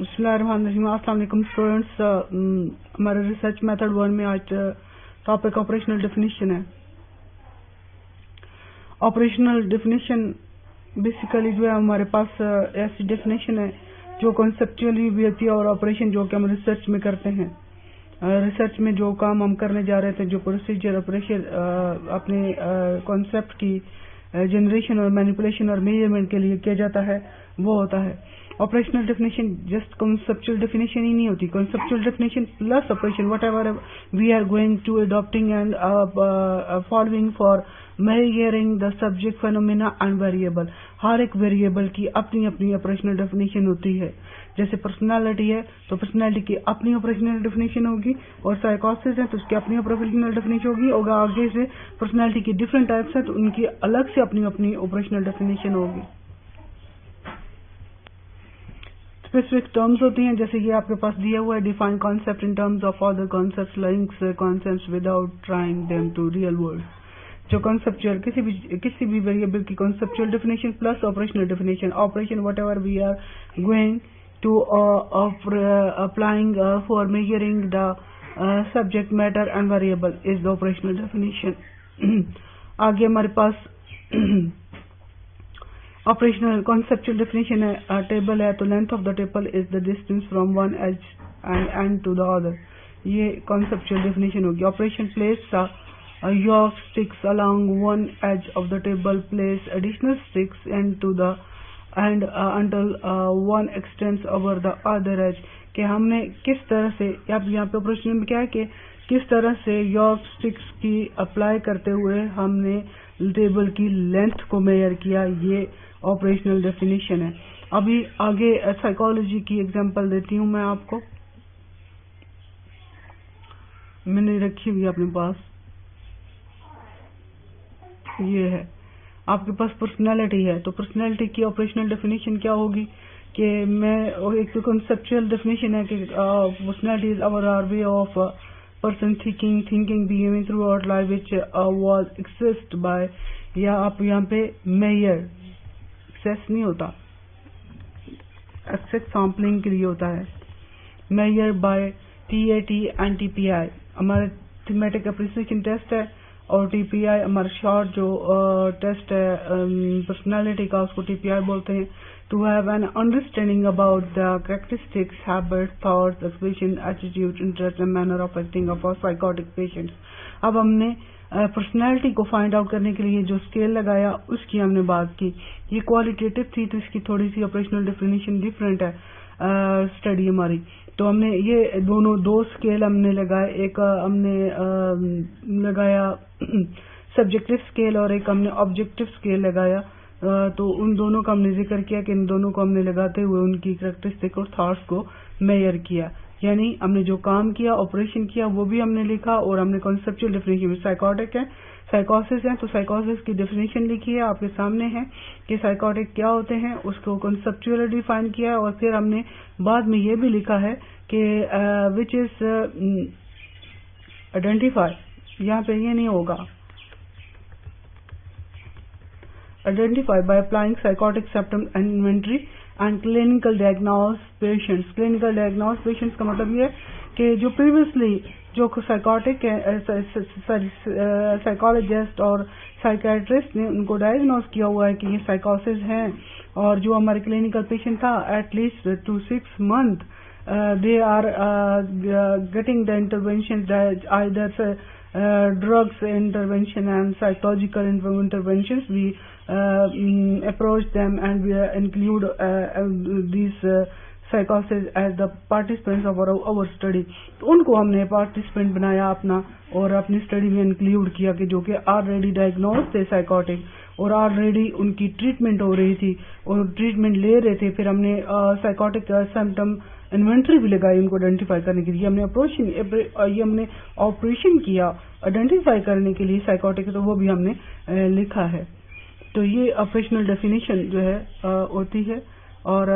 बिस्मिल्लाहिर्रहमानिर्रहीम। अस्सलाम वालेकुम स्टूडेंट्स। हमारे रिसर्च मेथड 1 में आज टॉपिक ऑपरेशनल डेफिनेशन है। ऑपरेशनल डेफिनेशन बेसिकली जो है हमारे पास ऐसी डेफिनेशन है जो कॉन्सेप्चुअली भी होती है और ऑपरेशन जो कि हम रिसर्च में करते हैं। रिसर्च में जो काम हम करने जा रहे थे, जो प्रोसीजर ऑपरेशन अपने कॉन्सेप्ट की जनरेशन और मैनिपुलेशन और मेजरमेंट के लिए किया जाता है, वो होता है operational definition. Just conceptual definition ही नहीं होती, conceptual definition plus operation whatever we are going to adopting and following for measuring the subject phenomena and variable. हर एक वेरिएबल की अपनी अपनी ऑपरेशनल डेफिनेशन होती है। जैसे पर्सनालिटी है तो पर्सनालिटी की अपनी ऑपरेशनल डेफिनेशन होगी, और साइकोसिस है तो उसकी अपनी ऑपरेशनल डेफिनेशन होगी, और आगे से पर्सनालिटी की डिफरेंट टाइप्स है तो उनकी अलग से अपनी अपनी ऑपरेशनल डेफिनेशन होगी। स्पेसिफिक टर्म्स होती हैं, जैसे ये आपके पास दिया हुआ है, define concept in terms of other concepts links concepts without trying them to real world. जो कॉन्सेप्चुअल किसी भी वेरिएबल की conceptual definition plus operational definition, operation whatever we are going to applying for measuring the subject matter and variable is the operational definition. आगे हमारे पास operational conceptual definition है, table है तो length of the table is the distance from one edge and end to the other. ये conceptual definition होगी। Operation place york sticks along one edge of the table, place additional sticks into the and until one extends over the other edge। कि हमने किस तरह से अब यहाँ पे ऑपरेशन में क्या है कि किस तरह से यॉर्क स्टिक्स की अप्लाई करते हुए हमने टेबल की लेंथ को मेजर किया, ये ऑपरेशनल डेफिनेशन है। अभी आगे साइकोलॉजी की एग्जांपल देती हूँ मैं आपको, मैंने रखी हुई अपने पास। ये है आपके पास पर्सनालिटी है, तो पर्सनालिटी की ऑपरेशनल डेफिनेशन क्या होगी कि मैं एक तो कॉन्सेप्चुअल डेफिनेशन है कि personality is our way of person thinking behaving throughout life which was accessed by, या आप यहाँ पे मेजर एक्सेस नहीं होता, एक्सेस सैम्पलिंग के लिए होता है, measure by TAT and TPI हमारे थीमेटिक एप्रिसिएशन टेस्ट है, और TPI हमारा शॉर्ट जो टेस्ट है पर्सनालिटी का, उसको TPI बोलते हैं। To have an understanding about the characteristics, habits, thoughts, expression, attitude, interest and manner of acting of psychotic patients. अब हमने पर्सनालिटी को फाइंड आउट करने के लिए जो स्केल लगाया उसकी हमने बात की। ये क्वालिटेटिव थी तो इसकी थोड़ी सी ऑपरेशनल डेफिनेशन डिफरेंट है स्टडी हमारी। तो हमने ये दो स्केल हमने लगाए, एक हमने लगाया सब्जेक्टिव स्केल और एक हमने ऑब्जेक्टिव स्केल लगाया। तो उन दोनों का हमने जिक्र किया कि इन दोनों को हमने लगाते हुए उनकी कैरेक्टरिस्टिक और थॉट्स को मेजर किया, यानी हमने जो काम किया, ऑपरेशन किया, वो भी हमने लिखा, और हमने कॉन्सेप्चुअल डेफिनेशन साइकोटिक है, साइकोसिस है तो साइकोसिस की डेफिनेशन लिखी है आपके सामने है कि साइकोटिक क्या होते हैं, उसको कॉन्सेप्चुअली डिफाइन किया है, और फिर हमने बाद में ये भी लिखा है कि विच इज आइडेंटिफाई, यहाँ पे ये नहीं होगा, identify by applying psychotic symptom inventory and clinical diagnose patients. Clinical diagnose patients का मतलब ये है कि जो प्रीवियसली जो साइकोटिक साइकोलॉजिस्ट और साइकेट्रिस्ट ने उनको डायग्नोस किया हुआ है कि ये साइकोसिस है, और जो हमारे क्लिनिकल पेशेंट था at least 2 to 6 months they are getting the interventions that either drugs intervention and psychological interventions. We approach them and we include these psychosis as the participants of our study। तो उनको हमने participant बनाया अपना और अपनी study में include किया कि जो कि ऑलरेडी डायग्नोज थे साइकोटिक और ऑलरेडी उनकी ट्रीटमेंट हो रही थी और ट्रीटमेंट ले रहे थे। फिर हमने साइकोटिक सिम्पटम इन्वेंटरी भी लगाई उनको आइडेंटिफाई करने के लिए। हमने हमने ऑपरेशन किया आइडेंटिफाई करने के लिए साइकोटिक, तो वो भी हमने लिखा है। तो ये ऑपरेशनल डेफिनेशन जो है होती है। और